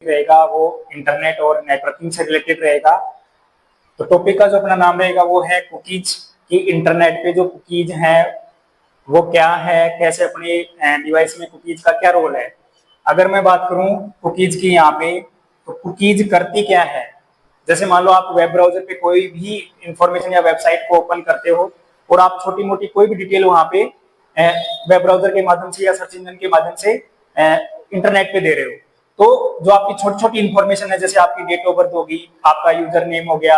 रहेगा वो इंटरनेट और नेटवर्किंग से रिलेटेड रहेगा। तो टॉपिक का जो अपना नाम रहेगा वो है कुकीज, कि इंटरनेट पे जो कुकीज हैं वो क्या है, कैसे अपने डिवाइस में कुकीज का क्या रोल है। अगर मैं बात करूं कुकीज की यहाँ पे, तो कुकीज करती क्या है। जैसे मान लो आप वेब ब्राउजर पे कोई भी इंफॉर्मेशन या वेबसाइट को ओपन करते हो और आप छोटी मोटी कोई भी डिटेल वहां पे वेब ब्राउजर के माध्यम से या सर्च इंजन के माध्यम से इंटरनेट पे दे रहे हो, तो जो आपकी छोटी छोटी इंफॉर्मेशन है, जैसे आपकी डेट ऑफ बर्थ होगी, आपका यूजर नेम हो गया,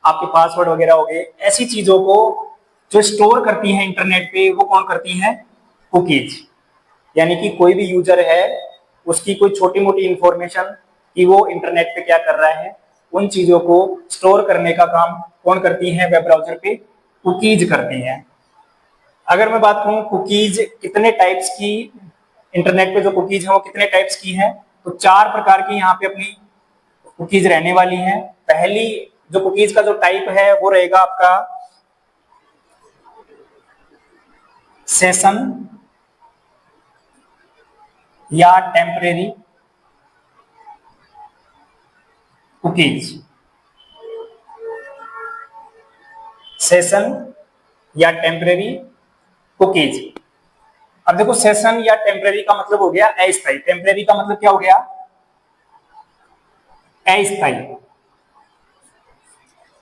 आपके पासवर्ड वगैरह हो गए, ऐसी चीजों को जो स्टोर करती हैं इंटरनेट पे वो कौन करती हैं, कुकीज। यानी कि कोई भी यूजर है उसकी कोई छोटी मोटी इंफॉर्मेशन कि वो इंटरनेट पे क्या कर रहा है, उन चीजों को स्टोर करने का काम कौन करती है, वेब ब्राउजर पे कुकीज करती हैं। अगर मैं बात करूं कुकीज कितने टाइप्स की, इंटरनेट पे जो कुकीज है वो कितने टाइप्स की हैं, तो 4 प्रकार की यहाँ पे अपनी कुकीज रहने वाली हैं। पहली जो कुकीज का जो टाइप है वो रहेगा आपका सेशन या टेम्परेरी कुकीज। सेशन या टेम्परेरी कुकीज। अब देखो सेशन या टेम्परेरी का मतलब हो गया अस्थायी, टेम्परेरी का मतलब क्या हो गया, अस्थायी।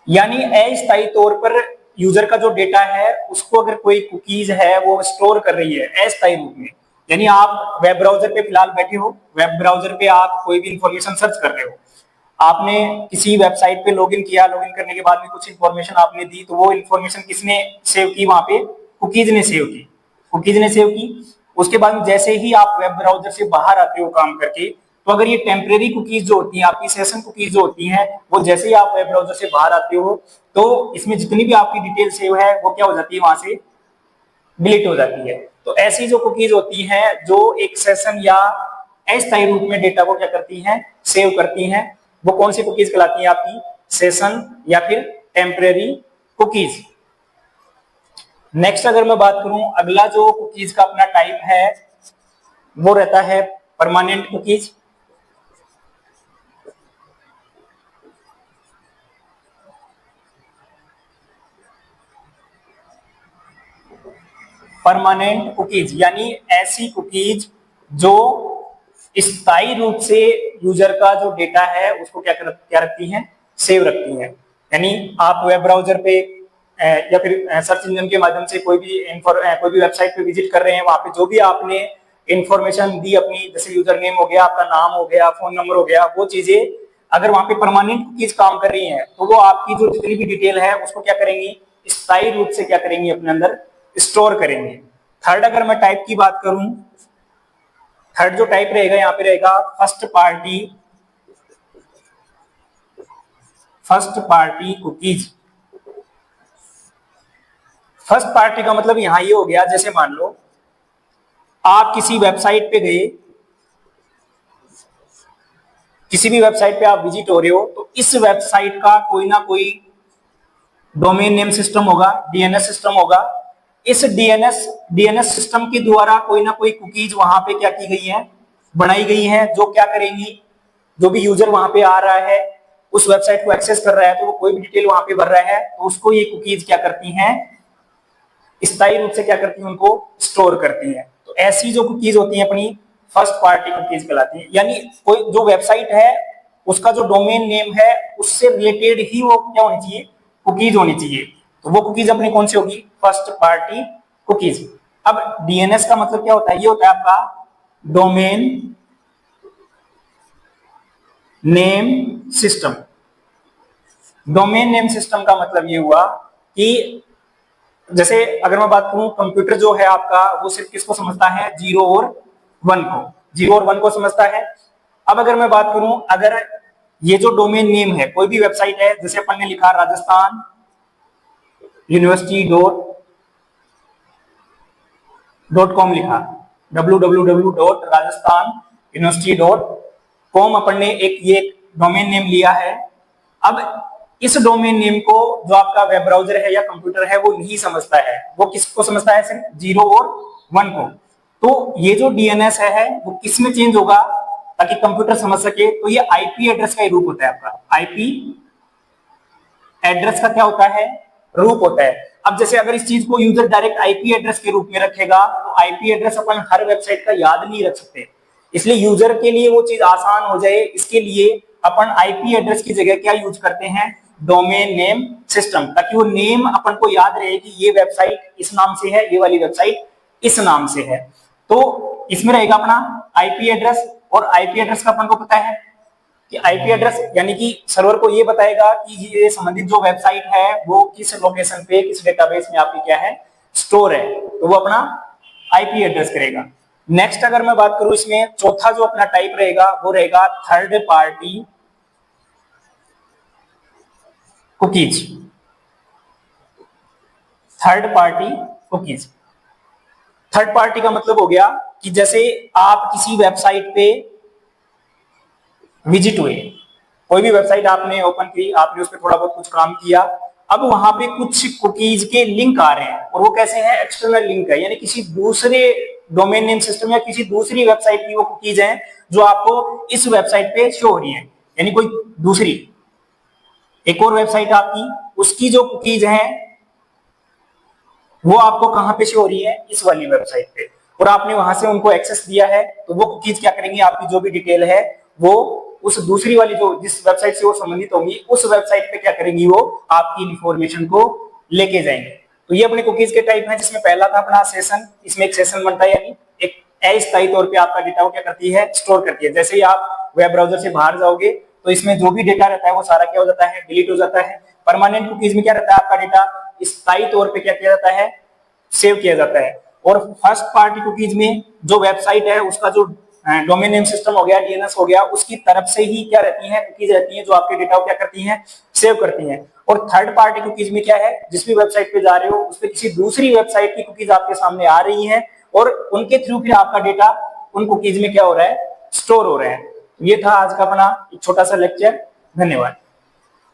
यानी अस्थायी तौर पर यूजर का जो डेटा है उसको अगर कोई कुकीज है वो स्टोर कर रही है अस्थायी रूप में। यानी आप वेब ब्राउजर पे फिलहाल बैठे हो, वेब ब्राउजर पे आप कोई भी इंफॉर्मेशन सर्च कर रहे हो, आपने किसी वेबसाइट पे लॉगिन किया, लॉगिन करने के बाद में कुछ इंफॉर्मेशन आपने दी, तो वो इंफॉर्मेशन किसने सेव की, वहां पे कुकीज ने सेव की, कुकीज ने सेव की। उसके बाद में जैसे ही आप वेब ब्राउजर से बाहर आते हो काम करके, तो अगर ये टेम्परेरी कुकीज जो होती हैं, आपकी सेशन कुकीज जो होती हैं, वो जैसे ही आप वेब ब्राउजर से बाहर आते हो तो इसमें जितनी भी आपकी डिटेल सेव है वो क्या हो जाती है, वहां से डिलीट हो जाती है। तो ऐसी जो कुकीज होती हैं जो एक सेशन या अस्थायी रूप में डेटा को क्या करती हैं, सेव करती हैं, वो कौन सी कुकीज कहलाती हैं, आपकी सेशन या फिर टेम्परेरी कुकीज। नेक्स्ट अगर मैं बात करूं, अगला जो कुकीज का अपना टाइप है वो रहता है परमानेंट कुकीज। परमानेंट कुकीज यानी ऐसी कुकीज जो स्थायी रूप से यूजर का जो डेटा है उसको क्या रखती हैं, सेव रखती हैं। यानी आप वेब ब्राउजर पे या फिर सर्च इंजन के माध्यम से कोई भी वेबसाइट पे विजिट कर रहे हैं, वहां पे जो भी आपने इंफॉर्मेशन दी अपनी, जैसे यूजर नेम हो गया, आपका नाम हो गया, फोन नंबर हो गया, वो चीजें अगर वहां पे परमानेंट कुकीज काम कर रही हैं तो वो आपकी जो जितनी भी डिटेल है उसको क्या करेंगी, स्थायी रूप से क्या करेंगी, अपने अंदर स्टोर करेंगे। थर्ड अगर मैं टाइप की बात करूं, थर्ड जो टाइप रहेगा यहाँ पे रहेगा first party cookies. First party का मतलब यहां ये हो गया, जैसे मान लो आप किसी वेबसाइट पे गए, किसी भी वेबसाइट पे आप विजिट हो रहे हो, तो इस वेबसाइट का कोई ना कोई डोमेन नेम सिस्टम होगा, डीएनएस सिस्टम होगा। इस डीएनएस सिस्टम के द्वारा कोई ना कोई कुकीज वहां पे क्या की गई है, बनाई गई है, जो क्या करेंगी, जो भी यूजर वहां पे आ रहा है, उस वेबसाइट को एक्सेस कर रहा है, तो वो कोई भी डिटेल वहां पे भर रहा है, तो उसको ये कुकीज क्या करती हैं, स्थायी रूप से क्या करती हैं, उनको स्टोर करती हैं। तो ऐसी जो कुकीज होती हैं अपनी फर्स्ट पार्टी कुकीज कहलाती हैं। यानी कोई जो वेबसाइट है उसका जो डोमेन नेम है उससे रिलेटेड ही वो क्या होनी चाहिए, कुकीज होनी चाहिए। तो वो कुकीज अपनी कौन सी होगी, फर्स्ट पार्टी कुकीज। अब डीएनएस का मतलब क्या होता है, ये होता है आपका domain name system. Domain name system का मतलब ये हुआ कि जैसे अगर मैं बात करूं, कंप्यूटर जो है आपका वो सिर्फ किसको समझता है, 0 और 1 को, 0 और 1 को समझता है। अब अगर मैं बात करूं, अगर ये जो डोमेन नेम है, कोई भी वेबसाइट है, जैसे अपन ने लिखा राजस्थान यूनिवर्सिटी .com लिखा, www.rajasthanuniversity.com अपन ने ये डोमेन नेम लिया है। अब इस डोमेन नेम को जो आपका वेब ब्राउजर है या कंप्यूटर है वो नहीं समझता है, वो किसको समझता है, सिर्फ 0 और 1 को। तो ये जो डीएनएस है वो किस में चेंज होगा, ताकि कंप्यूटर समझ सके। तो ये आईपी एड्रेस का ही रूप होता है आपका, आईपी एड्रेस का क्या होता है, रूप होता है। अब जैसे अगर इस चीज को यूजर डायरेक्ट आईपी एड्रेस के रूप में रखेगा तो आईपी एड्रेस अपन हर वेबसाइट का याद नहीं रख सकते, इसलिए यूजर के लिए वो चीज आसान हो जाए, इसके लिए अपन आईपी एड्रेस की जगह क्या यूज करते हैं, डोमेन नेम सिस्टम, ताकि वो नेम अपन को याद रहे कि ये वेबसाइट इस नाम से है, ये वाली वेबसाइट इस नाम से है। तो इसमें रहेगा अपना आईपी एड्रेस, और आईपी एड्रेस का अपन को पता है कि आईपी एड्रेस यानी कि सर्वर को ये बताएगा कि ये संबंधित जो वेबसाइट है वो किस लोकेशन पे, किस डेटाबेस में आपकी क्या है, स्टोर है, तो वो अपना आईपी एड्रेस करेगा। नेक्स्ट अगर मैं बात करूं इसमें चौथा जो अपना टाइप रहेगा वो रहेगा third party cookies. Third party cookies, third party का मतलब हो गया कि जैसे आप किसी वेबसाइट पे विजिट हुए, कोई भी वेबसाइट आपने ओपन की, आपने उस पर थोड़ा बहुत कुछ काम किया, अब वहां पे कुछ कुकीज के लिंक आ रहे हैं, और वो कैसे हैं, एक्सटर्नल लिंक है, यानी किसी दूसरे डोमेन नेम सिस्टम या किसी दूसरी वेबसाइट की वो कुकीज हैं जो आपको इस वेबसाइट पे शो हो रही है, यानी कोई दूसरी एक और वेबसाइट आपकी, उसकी जो कुकीज हैं वो आपको कहां पे शो हो रही है, इस वाली वेबसाइट पे, और आपने वहां से उनको एक्सेस दिया है, तो वो कुकीज क्या करेंगे, आपकी जो भी डिटेल है वो उस दूसरी वाली जो जिस वेबसाइट से वो संबंधित होंगी उस वेबसाइट पे क्या करेंगी, वो आपकी इंफॉर्मेशन को लेके जाएंगे। तो ये अपने कुकीज के टाइप हैं, जिसमें पहला था अपना सेशन, इसमें एक सेशन बनता है, यानी एक अस्थायी तौर पे आपका डेटा को क्या करती है, स्टोर करती है। जैसे ही आप वेब ब्राउजर से बाहर जाओगे तो इसमें जो भी डेटा रहता है वो सारा क्या हो जाता है, डिलीट हो जाता है। परमानेंट कुकीज में क्या रहता है, आपका डेटा स्थायी तौर पे क्या किया जाता है, सेव किया जाता है। और फर्स्ट पार्टी कुकीज में जो वेबसाइट है उसका जो डोमेन नेम सिस्टम हो गया, डीएनएस हो गया, उसकी तरफ से ही क्या रहती है, कुकीज रहती हैं जो आपके डेटा को क्या करती हैं, सेव करती हैं। और थर्ड पार्टी कुकीज में क्या है, जिस भी वेबसाइट पे जा रहे हो उस पे किसी दूसरी वेबसाइट की कुकीज आपके सामने आ रही हैं और उनके थ्रू फिर आपका डेटा उन कुकीज में क्या हो रहा है, स्टोर हो रहा है। ये था आज का अपना एक छोटा सा लेक्चर। धन्यवाद।